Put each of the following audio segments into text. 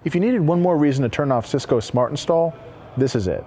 If you needed one more reason to turn off Cisco Smart Install, this is it.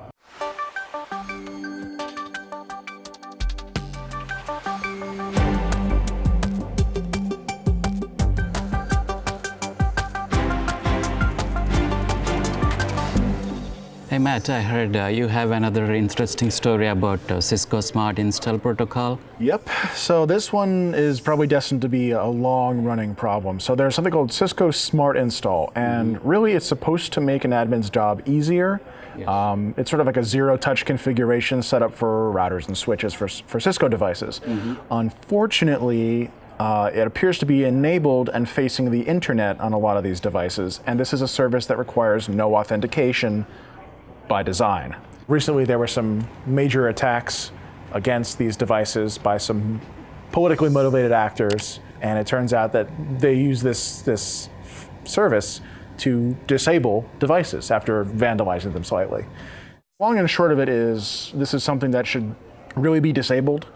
Hey Matt, I heard you have another interesting story about Cisco Smart Install protocol. Yep, so this one is probably destined to be a long-running problem. So there's something called Cisco Smart Install, and really it's supposed to make an admin's job easier. Yes. It's sort of like a zero-touch configuration set up for routers and switches for Cisco devices. Unfortunately, it appears to be enabled and facing the internet on a lot of these devices, and this is a service that requires no authentication by design. Recently, there were some major attacks against these devices by some politically motivated actors, and it turns out that they use this service to disable devices after vandalizing them slightly. Long and short of it is, this is something that should really be disabled.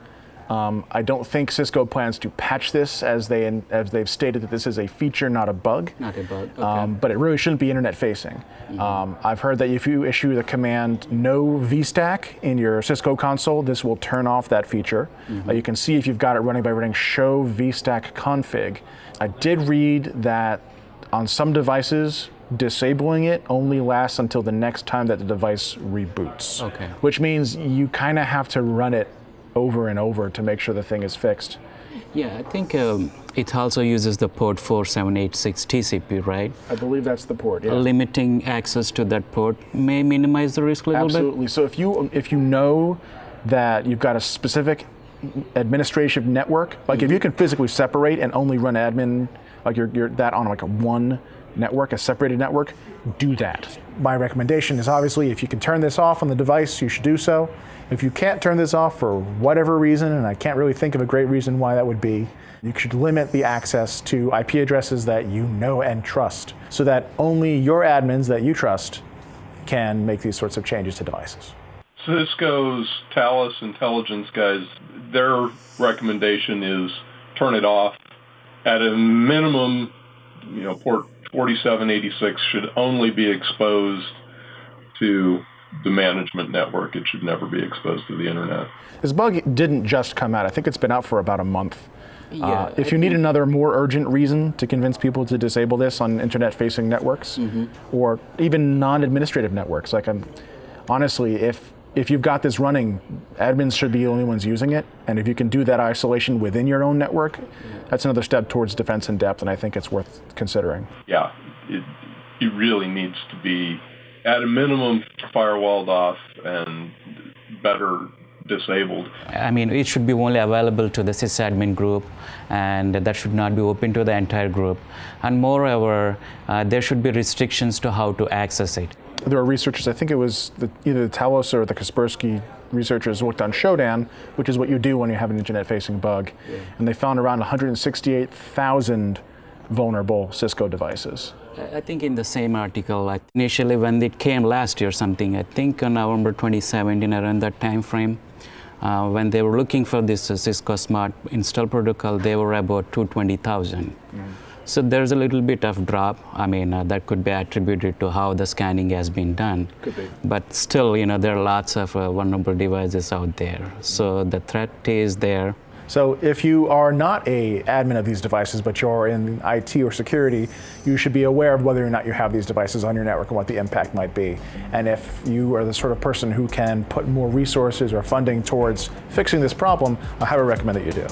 I don't think Cisco plans to patch this, as they've stated that this is a feature, not a bug. Not a bug, okay. But it really shouldn't be internet facing. I've heard that if you issue the command no VStack in your Cisco console, this will turn off that feature. You can see if you've got it running by running show VStack config. I did read that on some devices, disabling it only lasts until the next time that the device reboots. Okay. Which means you kind of have to run it over and over to make sure the thing is fixed. Yeah, I think it also uses the port 4786 TCP, right? I believe that's the port, yeah. Limiting access to that port may minimize the risk a little bit. Absolutely. So if you know that you've got a specific administrative network, like if you can physically separate and only run admin, like you're that on like a one network, a separated network, do that. My recommendation is obviously if you can turn this off on the device, you should do so. If you can't turn this off for whatever reason, and I can't really think of a great reason why that would be, you should limit the access to IP addresses that you know and trust, so that only your admins that you trust can make these sorts of changes to devices. Cisco's Thales intelligence guys, their recommendation is turn it off. At a minimum, port 4786 should only be exposed to the management network. It should never be exposed to the internet. This bug didn't just come out. I think it's been out for about a month. Yeah, if you need another more urgent reason to convince people to disable this on internet-facing networks, or even non-administrative networks, like honestly, if you've got this running, admins should be the only ones using it, and if you can do that isolation within your own network, that's another step towards defense in depth, and I think it's worth considering. Yeah, it really needs to be, at a minimum, firewalled off and better disabled. I mean, it should be only available to the sysadmin group, and that should not be open to the entire group. And moreover, there should be restrictions to how to access it. There are researchers, I think it was either the Talos or the Kaspersky researchers worked on Shodan, which is what you do when you have an internet-facing bug. And they found around 168,000 vulnerable Cisco devices. I think in the same article, like initially when it came last year something, I think on November 2017, around that time frame, when they were looking for this Cisco Smart Install protocol, they were about 220,000. So there's a little bit of drop. I mean, that could be attributed to how the scanning has been done. Could be. But still, there are lots of vulnerable devices out there. So the threat is there. So if you are not an admin of these devices, but you're in IT or security, you should be aware of whether or not you have these devices on your network and what the impact might be. And if you are the sort of person who can put more resources or funding towards fixing this problem, I highly recommend that you do.